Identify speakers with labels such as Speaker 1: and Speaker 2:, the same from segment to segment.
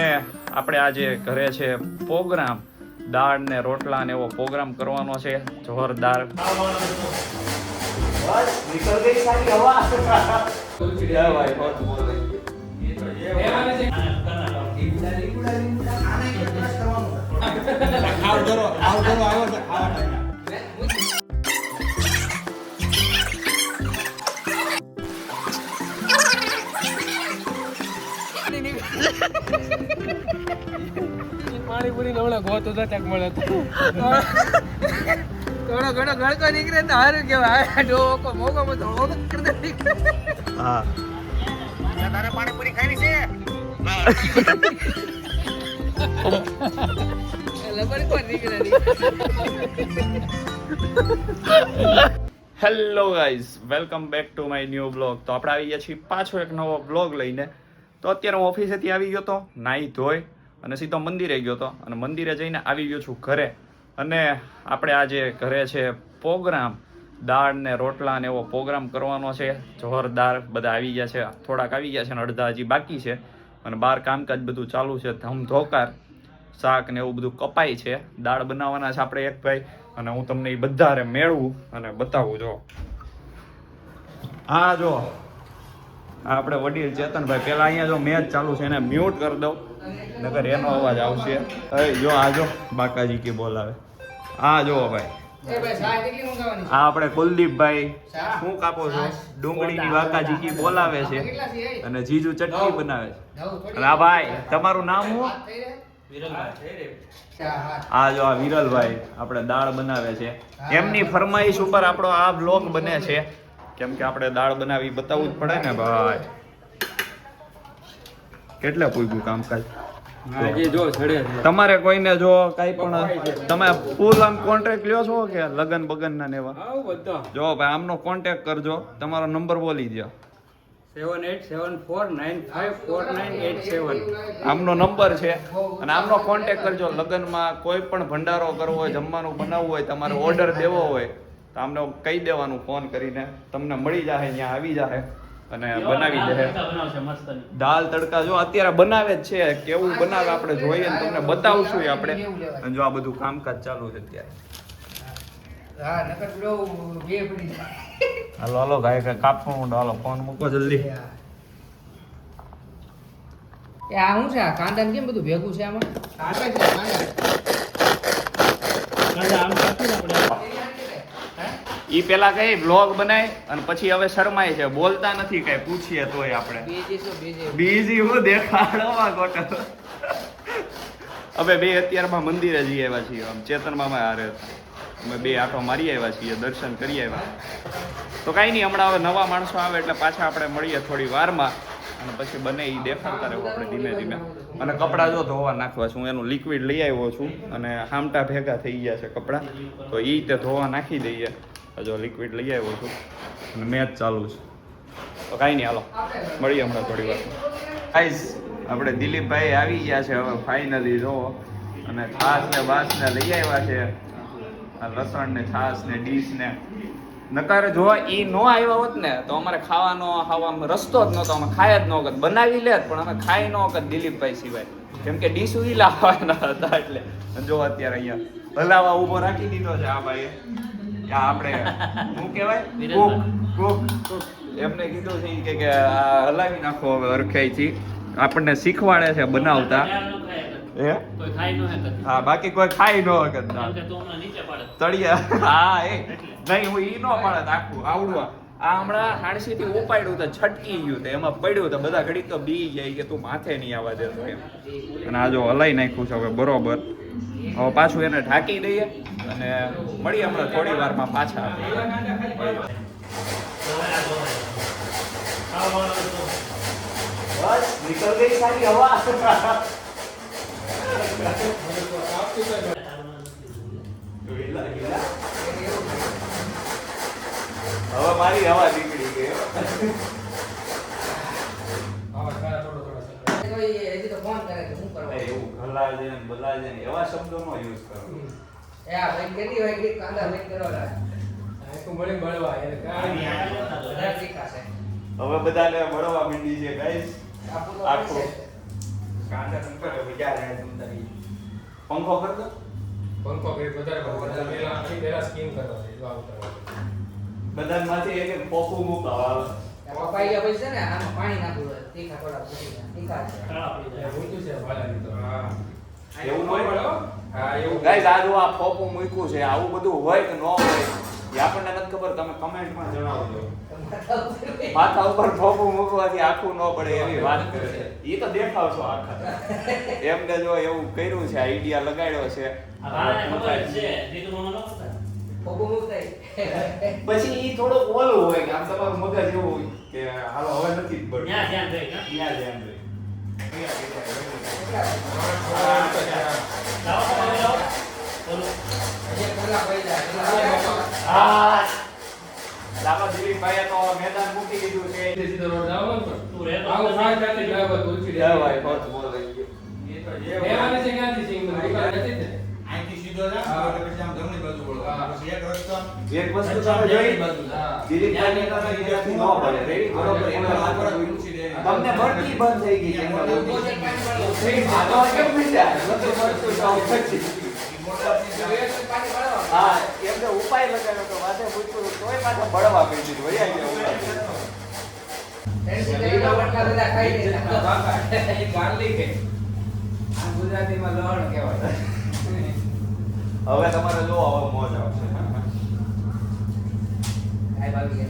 Speaker 1: આપણે આજે ઘરે છે પ્રોગ્રામ, દાળ ને રોટલા ને એવો પ્રોગ્રામ કરવાનો છે જોરદાર.
Speaker 2: પાણીપુરી હમણાં ગોતો ચક મળે થોડો ઘણો ગળકો નીકળે તો સારું કેવાય. ડોકો મોકો બધો
Speaker 1: હા
Speaker 3: તારે પાણીપુરી ખાવી છે?
Speaker 2: લબડ કોણ નીકળે.
Speaker 1: Hello guys, welcome back to my new blog. તો આપણે આવી ગયા છીએ પાછો એક નવો બ્લોગ લઈને. તો અત્યારે હું ઓફિસેથી આવી ગયો હતો, નાહી ધોઈ અને સીધો મંદિરે ગયો હતો અને મંદિરે જઈને આવી ગયો છું ઘરે. અને આપણે આજે ઘરે છે પ્રોગ્રામ, દાળ ને રોટલા ને એવો પ્રોગ્રામ કરવાનો છે જોરદાર. બધા આવી ગયા છે, થોડાક આવી ગયા છે અને અડધા હજી બાકી છે. અને બહાર કામકાજ બધું ચાલુ છે, ધમધોકાર. શાક ને એવું બધું કપાય છે, દાળ બનાવવાના છે આપણે એક ભાઈ, અને હું તમને એ બધા મેળવું અને બતાવું. જો હા, જો આપણે વડીલ ચેતનભાઈ, પેલા અહીંયા જો મેચ ચાલુ છે એને મ્યુટ કરી દઉં, નકર એનો અવાજ આવશે. જો આ જો બાકાજી કી બોલાવે. આ જો ભાઈ, આ આપણે કુલદીપભાઈ શું કાપો છો, ડુંગળીની વાકાજી કી બોલાવે છે અને જીજુ ચટણી બનાવે છે. અને આ ભાઈ તમારું નામ શું? આ જો આ વિરલભાઈ આપણે દાળ બનાવે છે. એમની ફરમાઈશ ઉપર આપણો આ બ્લોગ બને છે, કેમ કે આપણે દાળ બનાવી બતાવવું જ પડે ને ભાઈ. કેટલા પૂગ્યું કામકાજ? તમારે કોઈને જો કઈ પણ તમે ફૂલ આમ કોન્ટ્રાક્ટ લ્યો છો કે લગન બગન ના એવા? જો ભાઈ આમનો કોન્ટેક્ટ કરજો, તમારો નંબર બોલી દો.
Speaker 2: 7874954987.
Speaker 1: આમનો નંબર છે અને આમનો કોન્ટેક્ટ કરજો. લગનમાં કોઈ પણ ભંડારો કરવો હોય, જમવાનું બનાવવું હોય, તમારે ઓર્ડર દેવો હોય તો આમને કહી દેવાનું ફોન કરીને, તમને મળી જાય, અહીંયા આવી જાય અને બનાવી દે. દાલ તડકા જો અત્યારે બનાવે જ છે, કેવું બનાવે આપણે જોઈએ ને તમને બતાવશું આપણે. અને જો આ બધું કામકાજ ચાલુ છે અત્યારે. હાલો હાલો ભાઈ, કાપવા માંડો, હાલો ફોન મૂકો જલ્દી.
Speaker 2: આ શું છે? આ કાંદા કેમ બધું ભેગું છે આમાં?
Speaker 1: ઈ પેલા કઈ બ્લોગ બનાય અને પછી હવે શરમાય છે, બોલતા નથી કઈ પૂછીએ તોય આપણે. બીજી હું દેખાડવા ગોટો. હવે બે અત્યારમાં મંદિરે જઈ આવ્યા છીએ, આમ ચેતન મામા હારે અમે બે આંટો મારી આવ્યા છીએ, દર્શન કરી આવ્યા. તો કાંઈ નહીં, હમણાં હવે નવા માણસો આવે એટલે પાછા આપણે મળીએ થોડી વારમાં અને પછી બને એ દેખાડતા રહેવું આપણે ધીમે ધીમે. અને કપડાં જો ધોવા નાખવા છું, એનું લિક્વિડ લઈ આવ્યો છું અને હામટા ભેગા થઈ ગયા છે કપડાં, તો એ તે ધોવા નાખી દઈએ. જો લિક્વિડ લઈ આવ્યો છું અને મેચ ચાલુ છે. તો કાંઈ નહીં, હાલો મળીએ હમણાં થોડી વાર. ગાઈસ, આપણે દિલીપભાઈ આવી ગયા છે હવે ફાઇનલી. જો અને છાસ ને બાસ ને લઈ આવ્યા છે, લસણ ને છાસ ને ડીશ ને. નકારે જો ઈ નો આવ્યા હોત ને તો અમારે ખાવાનો રસ્તો જ નહોતો, અમે ખાય જ ન વખત બનાવી લે પણ અમે ખાઈ ન વખત દિલીપભાઈ સિવાય, કેમ કે ડીશ ઈ લાવવાના હતા. એટલે જો અત્યારે અહીંયા હલાવા ઉભો રાખી દીધો છે આ ભાઈએ. આપણે શું કહેવાય, કુક. એમને કીધું છે કે હલાવી નાખો હવે અરખાઈથી. આપણને શીખવાડે છે બનાવતા. હા, બાકી કોઈ ખાઈ ન વખત તળિયા. હા, એ નહીં, હું ઈ નો પાડત આખું આવડવા. આ હમણાં હાણસી થી ઉપાડ્યું તો છટકી ગયું, તો એમાં પડ્યું તો બધા ઘડીક તો બી જાય કે તું માથે નહીં આવવા દેતો એમ. અને આ જો હલાઈ નાખ્યું છે હવે બરોબર. હવે પાછું એને ઢાંકી દઈએ અને મળીએ હમણાં થોડી વારમાં પાછા. બસ નીકળ ગઈ સારી હવા. હવે મારી હવા નીકળી ગઈ. એવું ગલાજે ને બલાજે ને એવા શબ્દો નો યુઝ કરો. હવે બધાને મળવા માંડી છે ગાઈસ. આખો કાંડા સંપર વિચાર હે તુમ તારી પંખો કર દો
Speaker 2: પંખો કે વધારે પેલા સ્કીમ કરવા છે જો આવું કરવા
Speaker 1: બધામાંથી એક એક પોપુ મુકાવા
Speaker 4: પપાઈયા પછી છે ને આમાં પાણી નાખવું હોય તીખા થોડા તીખા છે
Speaker 2: ઊંચું છે ભાલાની તો હા
Speaker 1: એવું હોય
Speaker 2: હા એવું
Speaker 1: ગાઈસ આ જો આ પોપુ મૂક્યું છે આવું બધું હોય કે ન હોય એ આપણને નથી ખબર તમે કમેન્ટમાં જણાવજો માથા ઉપર પોપુ મૂકવાથી આખું ન પડે એવી વાત કરે છે ઈ તો દેખાવ છો આખા એમને જો એવું કર્યું છે આઈડિયા લગાડ્યો છે
Speaker 4: પપ્પુ મુકાઈ
Speaker 1: પછી ઈ થોડું ઓલું હોય કે આમ તમારું મગજ એવું હોય કે હાલો હવે નથી જ બળ ત્યાં ધ્યાન રહે હા લાવા દિલીપભાઈએ તો મેદાન મૂકી દીધું છે
Speaker 2: સીધો રોડ જાવ ને તું રે તો આવું સાઈ જાતી લાવ તુલસી રે
Speaker 1: ભાઈ ખોટ બોલ રહી ગયો
Speaker 2: એ તો જે લેવાને છે ક્યાંથી સિંગ દુકાન નથી ને
Speaker 3: અહીંથી સીધો જા પછી આમ જમણી બાજુ વળો પછી એક રસ્તો
Speaker 1: એક વસ્તુ તમે જોઈ
Speaker 2: હા
Speaker 1: દિલીપભાઈને તમે બીજાથી ન પડે રેડી બરોબર એના આગળ તમને ભરતી બંધ થઈ ગઈ છે આ તો કેમ બીજા બધું મળતું સાવ પછી હા એમને ઉપાય લગાવ્યો તો વાતે પૂછ્યું તોય પાછા બળવા કરી દીધું વળી
Speaker 2: ગાર્લિક આ ગુજરાતીમાં લવણ કહેવાય
Speaker 1: હવે તમારે જો હવે મોજ આવશે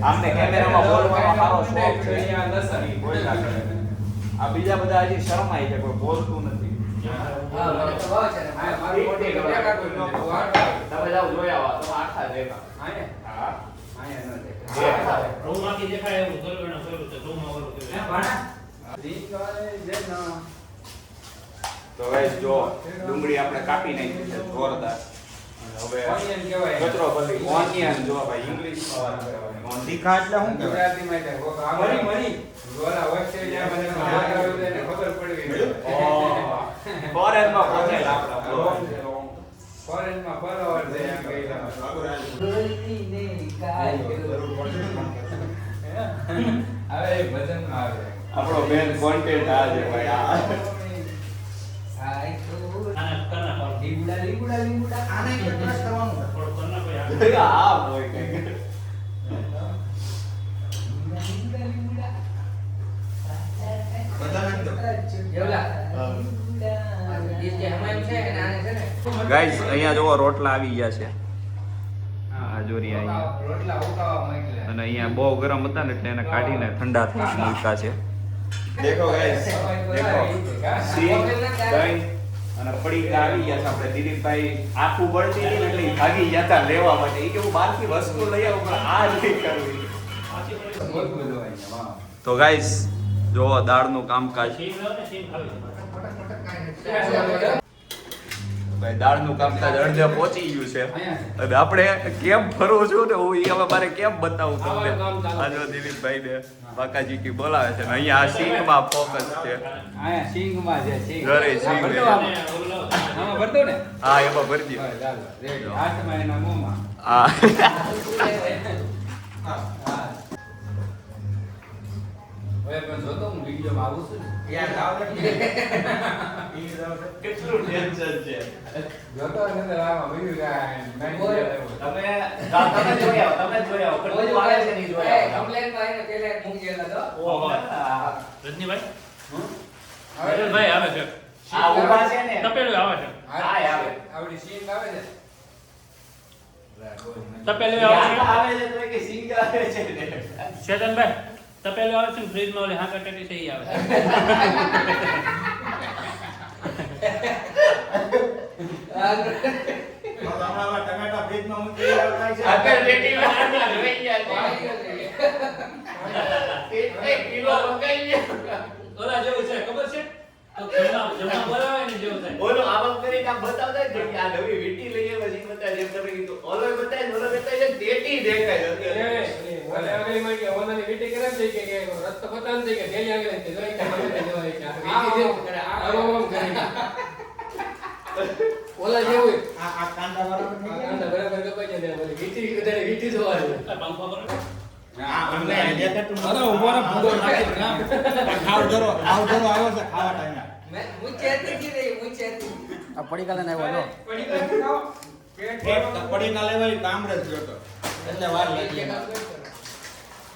Speaker 1: આમને કેમેરામાં બોલવાનો સારો શોખ છે
Speaker 2: અહીંયા લસણ
Speaker 1: કોઈ ના કરે આ બીજા બધા હજી શરમાય છે કોઈ બોલતું નથી તમે જાઓ જોઈ આવો તો આખા દેખા હા તો ગાઈસ જો ડુંગળી આપણે કાપી નાખી છે જોરદાર હવે
Speaker 2: ઓનિયન કહેવાય
Speaker 1: કચરો ભલી ઓનિયન જો ભાઈ ઇંગ્લિશ માં
Speaker 3: તીખા એટલે શું કહેવાય
Speaker 2: ગુજરાતીમાં એટલે મરી ગોલા ઓસ્ટ્રેલિયા મને ખબર પડવી
Speaker 1: ફોરેન માં પહોંચેલ આપણા
Speaker 2: ફોરેનમાં ફરવા છે એમ કહી હવે ભજનમાં આવે
Speaker 1: આપણો મેન કોન્ટેન્ટ આ છે ભાઈ આ
Speaker 3: આને એક પ્રેસ કરવાનું
Speaker 1: આ હોય કઈક
Speaker 3: બધા નાખી દો
Speaker 1: ગાઈસ અહીંયા જોવો રોટલા આવી ગયા છે આ જોરી અહીંયા
Speaker 2: રોટલા ઉકાવા માંગલે
Speaker 1: અને અહીંયા બહુ ગરમ હતા ને એટલે એને કાઢીને ઠંડા થઈ મૂક્યા છે દેખો ગાઈસ દેખો સિંગ દહીં અને પડીકા આવી ગયા છે આપણે દિલીપભાઈ આખું બળતી હતી ને એટલે ઈ ભાગી ગયા હતા લેવા માટે ઈ કે હું બહારથી વસ્તુ લઈ આવું પણ આ નહીં કરવી તો ગાઈસ જોવો દાળનું કામકાજ ભાઈ દાળનું કામકાજ અડધે પહોંચી ગયું છે અને આપણે કેમ ફરવું છું ને હું ઈ હવે મારે કેમ બતાવું તમને આ જો દિલીપભાઈ ને બાકાજી કી બોલાવે છે ને અહીંયા આ સિંગમાં ફોકસ છે
Speaker 2: આયા સિંગમાં છે સિંગ
Speaker 1: ઘરે સિંગ છે.
Speaker 2: આમાં ભરતો ને
Speaker 1: હા એમાં ભરી દો
Speaker 2: ચાલો રેડી હાથમાં એના મોંમાં
Speaker 1: હા
Speaker 2: હવે પણ જોતો હું વિડિયોમાં આવું છું
Speaker 3: યાર જાવ
Speaker 1: કેટલું ટેન્શન છે
Speaker 2: જોતો નતર આમાં વિડિયો
Speaker 1: તમે જોઈ આવો પણ બધું આવે છે નહીં જોઈ આવો
Speaker 5: રજનીભાઈ આવે છે
Speaker 1: આ ઊભા છે ને
Speaker 5: તપેલું આવે છે
Speaker 1: હા આવે
Speaker 2: આવડી સિંગ આવે છે
Speaker 5: તપેલું આવે છે
Speaker 1: આવે છે તો કે સિંગ આવે છે ને
Speaker 5: ચેતનભાઈ તપેલું આવે છે ને ફ્રીજમાં ઓલી હાંકા ટેટી છે ઈ આવે છે
Speaker 3: હમણાં ટમેટા ફ્રીજમાં મૂકી દેવા છે
Speaker 1: આગળ બેટી વાળા જોઈ ગયા છે એક કિલો મકાઈ ગયા
Speaker 5: ઓલા જેવું છે ખબર છે તો જમવા બોલાવે ને જેવું થાય
Speaker 1: ઓલો આવક કરી કામ બતાવતા જ કે આ નવી વીટી લઈએ પછી બતાવે જેમ તમે કીધું ઓલો બતાવે ઓલો બતાવે ટેટી દેખાય અત્યારે
Speaker 2: ઓલે આગળ માં કે ઓલાની વિટી કરે છે કે રસ્તો બતાન છે કે ગેલી આગળ છે જોઈ કે જોઈ કે આમ કરે ઓલા જેવું
Speaker 3: આ કાંદા બરાબર થઈ ગયા
Speaker 2: આંડા બરાબર કપાઈ જાય ઓલી વિટી કદાચ વિટી જોવાની
Speaker 5: પંખો કરો
Speaker 3: આ અમને દેખાતું અરે ઉભો રે ભૂગો નાખી ખાવ ધરો આવ્યો છે ખાવા ટાઈમે
Speaker 4: મેં મૂછે હતી રે મૂછે હતી
Speaker 6: આ પડી કાલે આવ્યો જો
Speaker 2: પડી ગયો ખાઓ. પેટ
Speaker 3: પડી ના લેવાય કામરેજ ગયો તો એટલે વાર લાગી એમાં.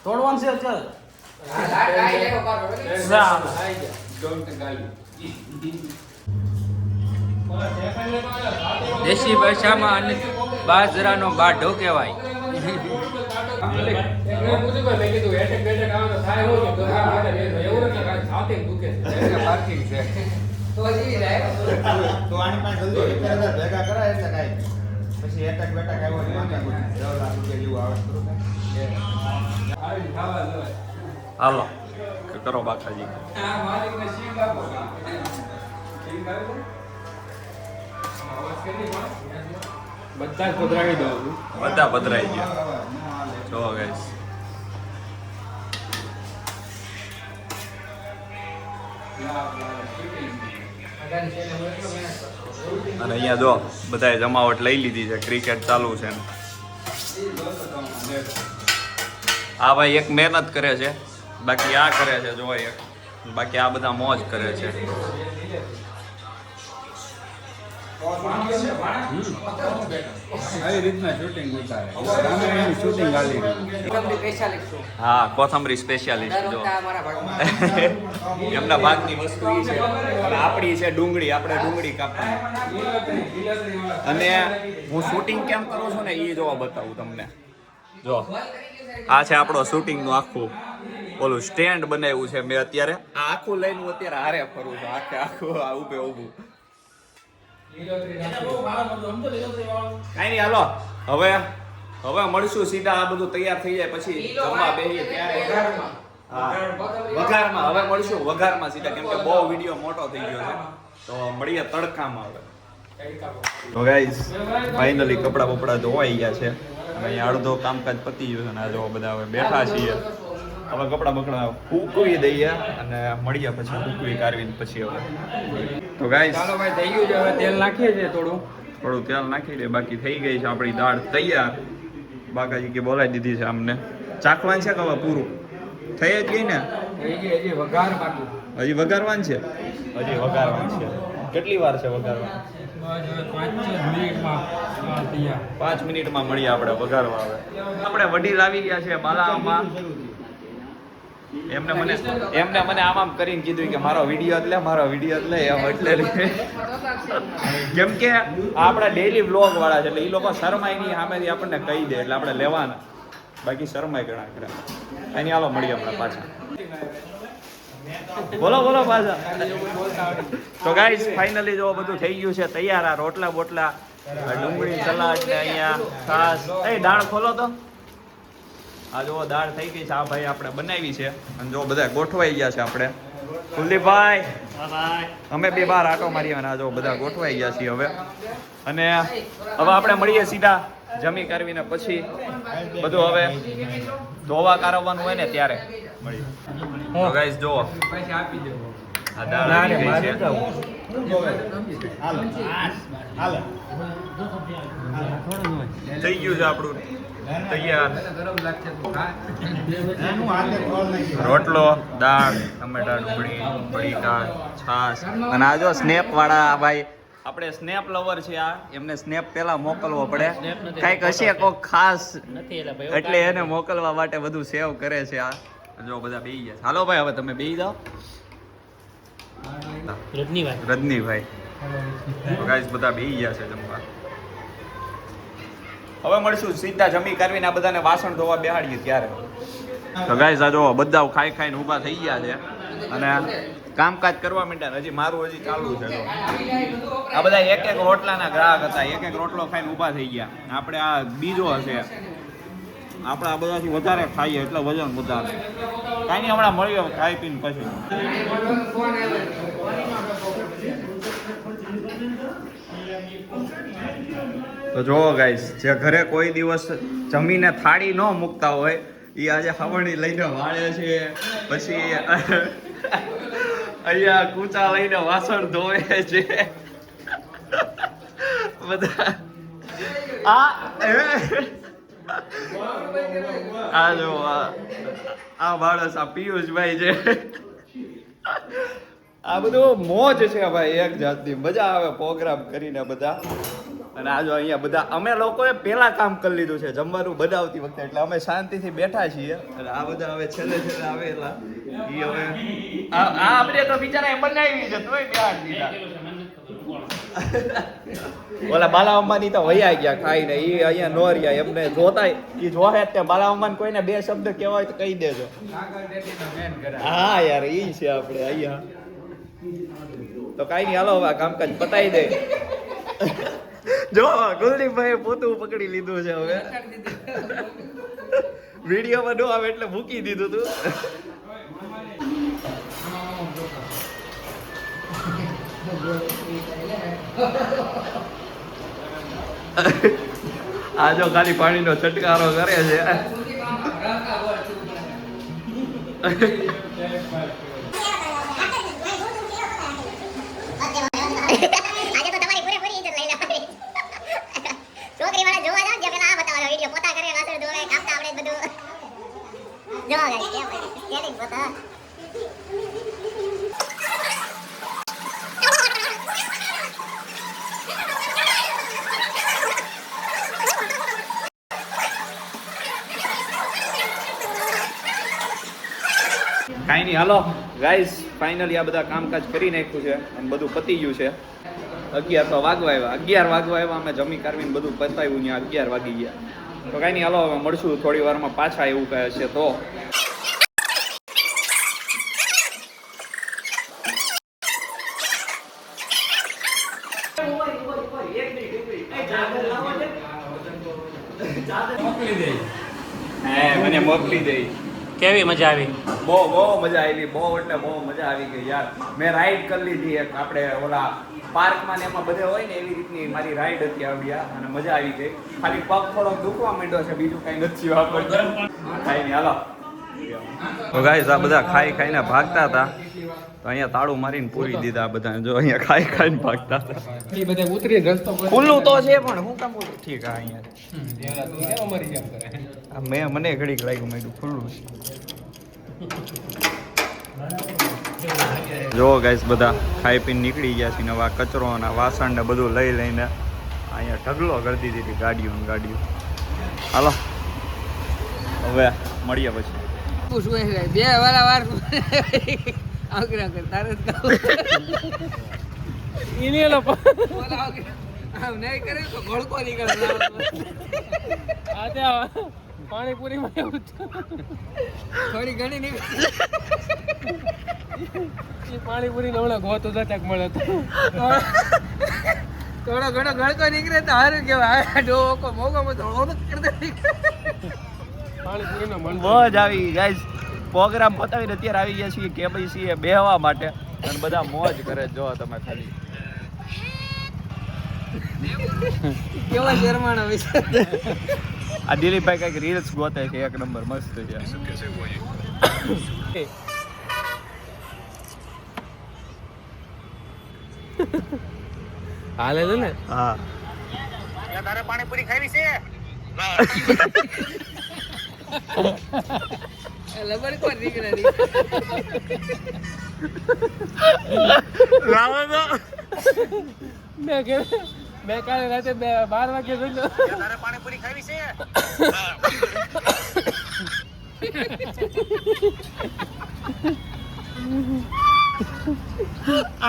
Speaker 6: તોડવાનું છે ચાલ
Speaker 4: હા કાઈ લેવો પાડો
Speaker 6: ચાલ.
Speaker 2: આઈ ગયા. ડોન્ટ ગાલી.
Speaker 7: દેશી ભાષામાં બાજરાનો બાઢો કહેવાય.
Speaker 2: મેં પૂછ્યું કે મેં કીધું એટેક બેટેક આવે તો થાય એવું છે. તો આ માટે એવું નથી કાંઈ છાતી દુખે છે. પાર્કિંગ છે.
Speaker 4: તો જીવી જાય
Speaker 3: તો આની પાસે જલ્દી 70,000 ભેગા કરાય એટલે કાંઈ નહીં. પછી એટેક બેટેક આવ્યો એટલે વાંધા નહીં. 10 લાખ રૂપિયા જેવું આવે તો
Speaker 2: આવીને ખાવા જવાય.
Speaker 1: હાલો કરો બાકાજી.
Speaker 2: આ માલિકને શીખ આપો. શીખ આપો. આવાજ કેટલી પણ? બધા જ પધરાવી દઉં છું.
Speaker 1: બધા પધરાઈ ગયા જો ગાઈસ.
Speaker 4: અગાની છે હું એટલો મહેનત કરતો
Speaker 1: અને અહીંયા જો બધાએ જમાવટ લઈ લીધી છે. ક્રિકેટ ચાલુ છે ને. આ ભાઈ એક મહેનત કરે છે, બાકી આ કરે છે જો એક, બાકી આ બધા મોજ કરે છે.
Speaker 3: આવી રીતના શૂટિંગ ઉતારે રામાયણનું શૂટિંગ હાલી રહ્યું.
Speaker 4: તમને સ્પેશિયાલિસ્ટ છું
Speaker 1: હા કોથમરી સ્પેશિયાલિસ્ટ
Speaker 4: દર
Speaker 1: જો
Speaker 4: વખતે આ મારા ભાગમાં
Speaker 1: એમના ભાગની વસ્તુ ઈ છે અને આપણી છે ડુંગળી. આપણે ડુંગળી કાપવાની. અને હું શૂટિંગ કેમ કરું છું ને એ જોવા બતાવું તમને. જો આ છે આપણો શૂટિંગનું આખું ઓલું સ્ટેન્ડ બનાવ્યું છે મેં અત્યારે. આ આખું લઈને હું અત્યારે હારે ફરું છું આખું આ ઊભે ઊભું. કાંઈ નહીં હાલો હવે મળશું સીધા. આ બધું તૈયાર થઈ જાય પછી જમવા બેસીએ ત્યારે. હા વઘારમાં હવે મળશું વઘારમાં સીધા, કેમ કે બહુ વિડીયો મોટો થઈ ગયો છે તો મળીએ તડકામાં. હવે તો ગાઈસ ફાઇનલી કપડા બપડા ધોવાઈ ગયા છે અને અહીંયા અડધો કામકાજ પતી ગયું છે અને આ જો બધા હવે બેઠા છીએ. હવે કપડા બકડા સૂકવી દઈએ અને મળીએ પછી સૂકવી કાઢવીને પછી હવે. તો ગાઈસ
Speaker 2: ચાલો ભાઈ થઈ ગયું છે. હવે તેલ નાખીએ છીએ થોડું
Speaker 1: તેલ નાખી દે. બાકી થઈ ગઈ છે આપણી દાળ તૈયાર. બાકાજી કે બોલાવી દીધી છે અમને. ચાખવાનું છે કે હવે પૂરું થઈ જ ગઈ ને?
Speaker 2: થઈ ગઈ. હજી વઘાર બાકી.
Speaker 1: હજી વઘારવાનું છે? હજી વઘારવાનું છે. કેટલી વાર છે વઘારવાનું?
Speaker 2: બસ હવે 5 મિનિટમાં તૈયાર.
Speaker 1: 5 મિનિટમાં મળીએ આપણે વઘારવા. આવે આપણે વડીલ આવી ગયા છે બાલામાં. એમને મને આમ કરીને કીધું કે મારો વિડીયો જ લે એમ. એટલે કેમ કે આપણા ડેઈલી વ્લોગ વાળા છે એટલે એ લોકો શરમાય નહીં, સામેથી આપણને કહી દે એટલે આપણે લેવાના. બાકી શરમાય ઘણા ખરા. એની હાલો મળીએ આપણે પાછા. બોલો પાછા. તો ગાઈસ ફાઇનલી જો બધું થઈ ગયું છે તૈયાર. આ રોટલા બોટલા, આ ડુંગળી સલાડ ને અહીંયા છાસ. એ દાળ ખોલો તો. આ જો દાળ થઈ ગઈ છે. આ ભાઈ આપણે બનાવી છે અને જો બધા ગોઠવાઈ ગયા છે. આપણે કુલદીપભાઈ અમે બે બાર આટો મારી અને આ જો બધા ગોઠવાઈ ગયા છીએ હવે. અને હવે આપણે મળીએ સીધા જમી કરવીને પછી બધું હવે ધોવા કારવવાનું હોય ને ત્યારે મળીએ. તો ગાઈસ જો
Speaker 2: પૈસા આપી દેવો.
Speaker 1: આ દાળ આવી ગઈ છે. થઈ ગયું છે આપણું તૈયાર.
Speaker 2: ગરમ લાગશે તો ખા.
Speaker 1: રોટલો, દાળ, ટમેટા, ડુંગળી, બળીકા, છાશ અને આ જો સ્નેપ વાળા ભાઈ આપણે સ્નેપ લવર છે. આ એમને સ્નેપ પેલા મોકલવો પડે. કઈક હશે કોક ખાસ એટલે એને મોકલવા માટે બધું સેવ કરે છે. આ જો બધા બેહી ગયા. હાલો ભાઈ હવે તમે બેહી જાઓ. રજનીભાઈ ગાઈસ બધા બેહી ગયા છે જમવા. હવે મળશું સીધા જમી કરવીને આ બધાને વાસણ ધોવા બેહાડીએ ત્યારે. તો ગાઈસ આ જો બધા ખાઈને ઊભા થઈ ગયા છે અને કામકાજ કરવા માંડ્યા. હજી મારું હજી ચાલુ છે. આ બધા એક રોટલાના ગ્રાહક હતા. એક રોટલો ખાઈને ઊભા થઈ ગયા. આપણે આ બીજો હશે. આપણે આ બધાથી વધારે ખાઈએ એટલે વજન વધારે. કાંઈ નહીં હમણાં મળીએ ખાઈ પીને પછી. તો જો ગાઈસ જે ઘરે કોઈ દિવસ જમીને થાળી ન મૂકતા હોય એ આજે હવણી લઈને વાળે છે. પછી અહીંયા કૂચા લઈને વાસણ ધોવે છે બધા. આ જો આ માણસ આ પિયુષભાઈ છે. આ બધું મોજ છે ભાઈ, એક જાતની મજા આવે પ્રોગ્રામ કરીને બધા. અને આ જો અહીંયા બધા અમે લોકોએ પેલા કામ કરી લીધું છે જમવાનું બનાવતી વખતે, એટલે અમે શાંતિથી બેઠા છીએ. અને આ બધા હવે છેલ્લે આવેલા ઈ હવે આ આપણે તો બિચારા બનાવી છે તોય ધ્યાન દીધા. ઓલા બાલા અંબાની તો વૈયા ગયા ખાઈને, ઈ અહીંયા નો રહ્યા. એમને જોતા ઈ જોહે તે બાલા અંબાની કોઈને બે શબ્દ કહેવાય તો કહી દેજો. હા યાર ઈ છે આપણે અહીંયા. તો કાઈ નહીં, હાલો હવે કામકાજ પતાવી દે. જો કુલદીપભાઈ પોતું પકડી લીધું છે હવે. વિડીયોમાં નો આવે એટલે મૂકી દીધું તું. આ જો ખાલી પાણીનો છટકારો કરે છે.
Speaker 8: આજે તો તમારી પૂરેપૂરી ઇજ્જત લઈ લેવાની. છોકરી વાળા જોવા જાવ કે પેલા આ બતાવવાનો વિડિયો પોતા કરે વાસણ ધોવે કાપતા આવડે બધું જોવા જાય કેમ સ્ટેલિંગ બતા.
Speaker 1: કાંઈ નહીં, હાલો ગાઈસ ફાઇનલી આ બધા કામકાજ કરી નાખ્યું છે અને બધું પતી ગયું છે. 11 તો વાગવા આવ્યા. અમે જમી કારવીને બધું પતાવ્યું, ત્યાં 11 વાગી ગયા. તો કાંઈ નહીં, હાલો હવે મળશું થોડી વારમાં પાછા, એવું કહે છે તો. મને મોકલી દે.
Speaker 7: કેવી મજા આવી?
Speaker 1: બહુ મજા આવી, બહુ એટલે બહુ મજા આવી ગઈ યાર. મેં રાઈડ કરી લીધી એક, આપણે ઓલા પાર્કમાં ને એમાં બધે હોય ને એવી રીતની મારી રાઈડ હતી આવ્યા અને મજા આવી ગઈ. ખાલી પગ થોડોક દુખવા માંડ્યો છે, બીજું કઈ નથી વાપરતું. કાંઈ નહીં, હાલો. તો ગાઈસ આ બધા ખાઈને ભાગતા હતા, તો અહીંયા તાળું મારીને પૂરી દીધા બધા. જો અહીંયા ખાઈને ભાગતા હતા.
Speaker 2: એ બધા ઉતરીને રસ્તો પર
Speaker 1: ખુલ્લું તો છે પણ હું કામ બોલું. ઠીક આ અહીંયા
Speaker 2: જેવડા તું કેમ અમારી જેમ કરે.
Speaker 1: મને ઘડીક લાગ્યું મેં કીધું ખુલ્લું છે. જો ગાઈસ બધા ખાઈ પીને નીકળી ગયા છે ને હવે કચરો અને વાસણ ને બધું લઈને અહીંયા ઢગલો કરી દીધી હતી ગાડીઓ. હાલો હવે મળીએ પછી.
Speaker 4: શું બે વાળા વાર આગ્રહ કર તારે જ કહું.
Speaker 2: ઈને લો
Speaker 4: આમ નહીં કરે તો ગળકો નીકળે.
Speaker 2: આ ત્યાં પાણીપુરીમાં એવું
Speaker 4: થોડી ઘણી નીકળે.
Speaker 2: એ પાણીપુરીને હમણાં ગોતો જતા મળે તો
Speaker 4: થોડો ઘણો ગળકો નીકળે તો સારું કહેવાય. ડોકો મોગો થોડો કરી દે.
Speaker 2: પાણીપુરીનો મન
Speaker 1: મોજ આવી ગાઈસ. પ્રોગ્રામ પતાવીને અત્યારે આવી ગયા છીએ KBC બેહવા માટે અને બધા મોજ કરે. જો તમે ખાલી
Speaker 4: કેવા શર્માનો વિશે.
Speaker 1: આ દિલીપભાઈ કઈક રીલ્સ ગોતે છે, એક નંબર મસ્ત છે.
Speaker 2: હાલે છે ને.
Speaker 1: હા
Speaker 3: તારે પાણીપુરી ખાવી છે?
Speaker 4: લબડ કોણ નીકળે
Speaker 2: મેં કાલે રાતે 12 વાગે જોઈ લો.
Speaker 3: તારે પાણીપુરી ખાવી છે?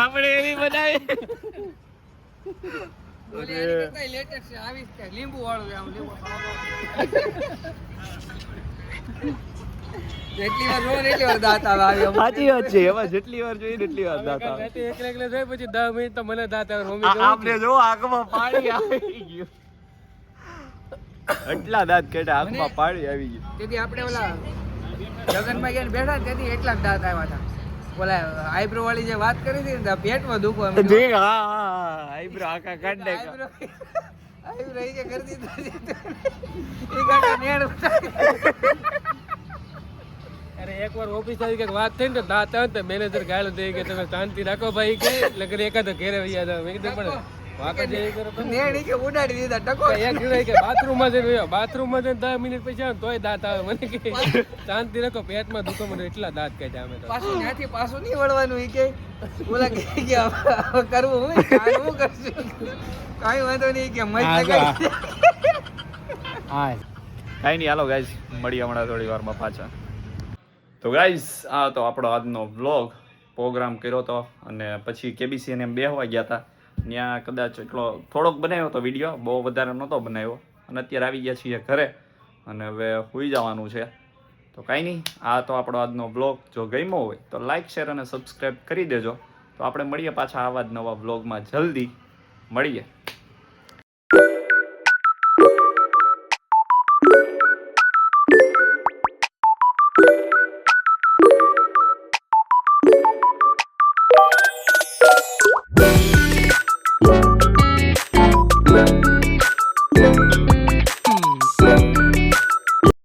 Speaker 2: આપણે એવી બનાવી.
Speaker 4: લેટેસ્ટ છે આવી છે લીંબુ વાળું આમ લીંબુ જેટલી વાર જોવો ને એટલી વાર દાંત આવે.
Speaker 1: સાચી વાત છે, એમાં જેટલી વાર જોઈએ એટલી વાર દાંત આવે.
Speaker 2: રાતે એકલે જોઈ પછી 10 મિનિટ તો મને દાંત આવે. મમ્મી
Speaker 1: આપણે જો આંખમાં પાણી આવી ગયું. એટલા દાંત કાઢ્યા, આંખમાં પાણી આવી ગયું.
Speaker 4: તેથી આપણે ઓલા લગનમાં ગયા બેઠા તેથી એટલા જ દાંત આવ્યા હતા. ઓલા આઈબ્રો વાળી જે વાત કરી હતી ને પેટમાં દુખો એમ.
Speaker 1: જી હા આઈબ્રો આખા કાઢ નાખ્યા.
Speaker 4: આઈબ્રો એ જે કરી દીધું એ કાઢા નેડ.
Speaker 2: અરે એકવાર ઓફિસ આવી કે વાત થઈ ને તો દાંત આવે ને મેનેજર ગાયલો દે કે તમે શાંતિ રાખો ભાઈ કે લગન એકાદ ઘેરે વૈયા જાવ. મેં કીધું પણ વાંકા જઈ કરો તો
Speaker 4: નેણી કે ઉડાડી દીધા ટકો
Speaker 2: એક જણાય કે બાથરૂમમાં જઈને બાથરૂમમાં જઈને 10 મિનિટ પછી આવે ને તોય દાંત આવે મને કે શાંતિ રાખો પેટમાં દુખો મને એટલા દાંત કાઢ્યા અમે તો
Speaker 4: પાછું ત્યાંથી પાછું નહીં વળવાનું ઈ કે ઓલા કે હવે કરવું હોય કાંઈ કરશું કાંઈ વાંધો નહીં કે મજ લગાડી
Speaker 6: હા
Speaker 1: કાંઈ નહીં હાલો ગાઈઝ મળીએ હમણાં થોડી વારમાં પાછા. તો ગાઈઝ આ તો આપણો આજનો વ્લોગ પ્રોગ્રામ કર્યો હતો અને પછી KBC ને એમ બેહવા ગયા હતા. ત્યાં કદાચ એટલો થોડોક બનાવ્યો હતો વિડીયો, બહુ વધારે નહોતો બનાવ્યો અને અત્યારે આવી ગયા છીએ ઘરે અને હવે સૂઈ જવાનું છે. તો કાંઈ નહીં, આ તો આપણો આજનો વ્લોગ. જો ગમ્યો હોય તો લાઇક શેર અને સબસ્ક્રાઈબ કરી દેજો. તો આપણે મળીએ પાછા આવા જ નવા વ્લોગમાં, જલ્દી મળીએ.